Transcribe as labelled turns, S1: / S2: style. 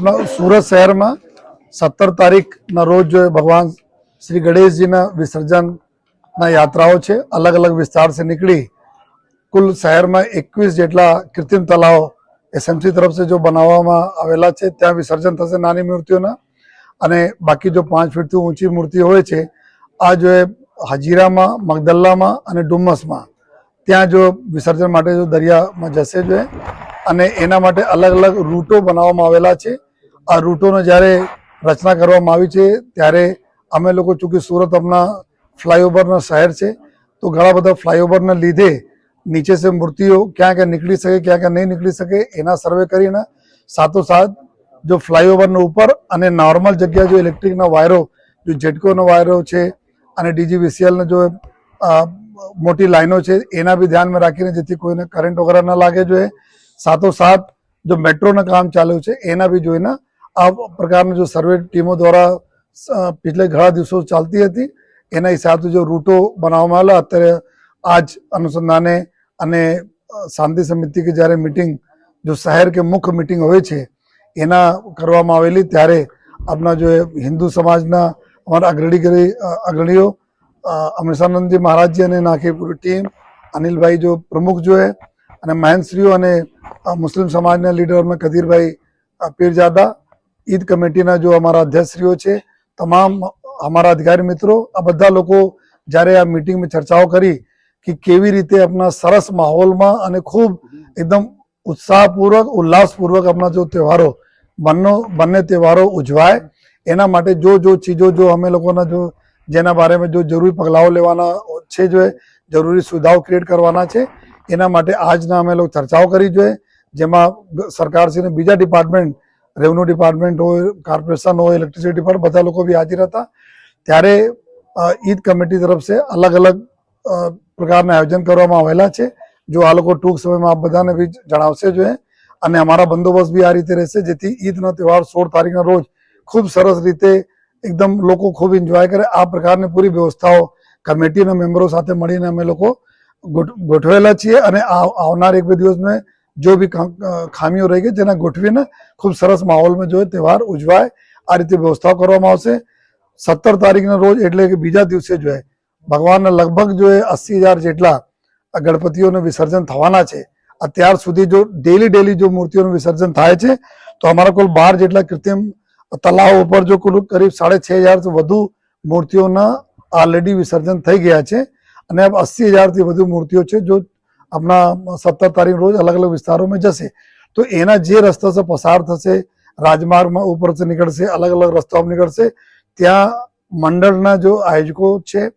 S1: अपना सूरत शहर में 17 तारीख ना रोज जो है भगवान श्री गणेश जी ना विसर्जन ना यात्राओं छे अलग अलग विस्तार से निकली। कुल शहर में 21 जेटला कृत्रिम तलाव एसएमसी तरफ से जो बनाववामां आवेला छे त्यां विसर्जन थशे नानी मूर्तिओना अने बाकी जो 5 फीट थी ऊंची मूर्ति होय छे आ जो है हजीरा में मगदल्ला में अने डुमस में त्यां जो विसर्जन माटे जो दरिया में जशे जो है अने एना माटे अलग अलग रूटो बनाववामां आवेला छे। आ रूटोने ज्यारे रचना करवामां आवी छे त्यारे अमे लोको चूंकि सूरत अपना फ्लाईओवर शहर है तो घणा बधा फ्लाईओवर लीधे नीचे से मूर्तिओ क्या क्या निकली सके क्या क्या नहीं निकली सके एना सर्वे करीने साथोसाथ जो फ्लाईओवर ऊपर अने नॉर्मल जगह जो इलेक्ट्रिक वायरो जो जेटको वायरो है अने डीजीवीसीएल जो मोटी लाइनों है एना भी ध्यान में राखीने जेथी कोईने करंट वगैरह न लागे जो है। साथोसाथ जो मेट्रो काम चालू है एना भी जोईने आ प्रकार जो सर्वे टीमों द्वारा पिछले घणा दिवसों चालती थी एना हिसाब से जो रूटो बनाववामां आवेला अत्यारे आज अनुसंधाने अने शांति समिति की जયારે मीटिंग जो शहर के मुख्य मीटिंग होय छे एना करवामां आवेली त्यारे अपना जो हिंदू समाजना अमरा अग्रणीओ अमृतानंद जी महाराज जी अने नाखी पूरी टीम अनिल भाई जो प्रमुख जो है अने महंतश्रीओ अने मुस्लिम समाजना लीडर में कदीर भाई पीरजादा ईद कमेटी जो अमरा अध्यक्षश्रीओ छे तमाम हमारा अधिकारी मित्रों आ बधा लोको ज्यारे आ मीटिंग में चर्चाओं करी कि केवी रीते अपना सरस माहौल में अने खूब एकदम उत्साहपूर्वक उल्लासपूर्वक अपना जो तहेवारों बन्ने तहेवारों उजवाय एना माटे जो चीजों जो अमे लोकोना जो जेना बारे में जो जरूरी पगलाओ लेवाना छे जो है जरूरी सुविधाओं क्रिएट करवाना छे एना माटे आजना अमे लोग चर्चाओं करी जो है जेमां सरकारश्री ने बीजा डिपार्टमेंट रेवन्यू डिपार्टमेंट हो कॉर्पोरेशन हो इलेक्ट्रिसिटी डिपार्टमेंट बधा लोग भी हाजिर था त्यारे ईद कमिटी तरफ से अलग अलग प्रकार आयोजन करवामां आवेला छे जो आ लोग टूंक समय में आप बधाने भी जणावशे जो है अने हमारा बंदोबस्त भी आ रीते रहेशे जेथी ईदनो तहेवार 16 तारीख रोज खूब सरस रीते एकदम लोग खूब एंजॉय करे आ प्रकार पूरी व्यवस्थाओं कमिटी मेम्बरों साथे मळीने अमे लोको गोठवेला छीए अने आवनार 1-2 दिवस में जो भी खामीओ रही गई जेना गोठवीने खूब सरस माहौल में जो है तहेवार उजवाय आ रीते व्यवस्थाओं करवामां आवशे। 17 तारीख रोज एटले के बीजा दिवसे जो है भगवान लगभग जो है 80,000 जेटला गणपतिओं विसर्जन थवाना छे। अत्यार सुधी जो डेली जो मूर्तिओं विसर्जन थाय छे तो अमारा कुल 12 जेटला कृत्रिम तलाव पर जो कुल करीब 6,500 से वधु मूर्तिओं ऑलरेडी विसर्जन थई गया छे अने अब 80,000 थी वधु मूर्तिओ छे जो अपना 17 तारीख रोज अलग अलग विस्तारों में जशे तो एना जे रस्ता से पसार थशे राजमार्ग में ऊपर से निकलशे अलग अलग रस्ता निकलशे त्या मंडलना जो आयोजको छे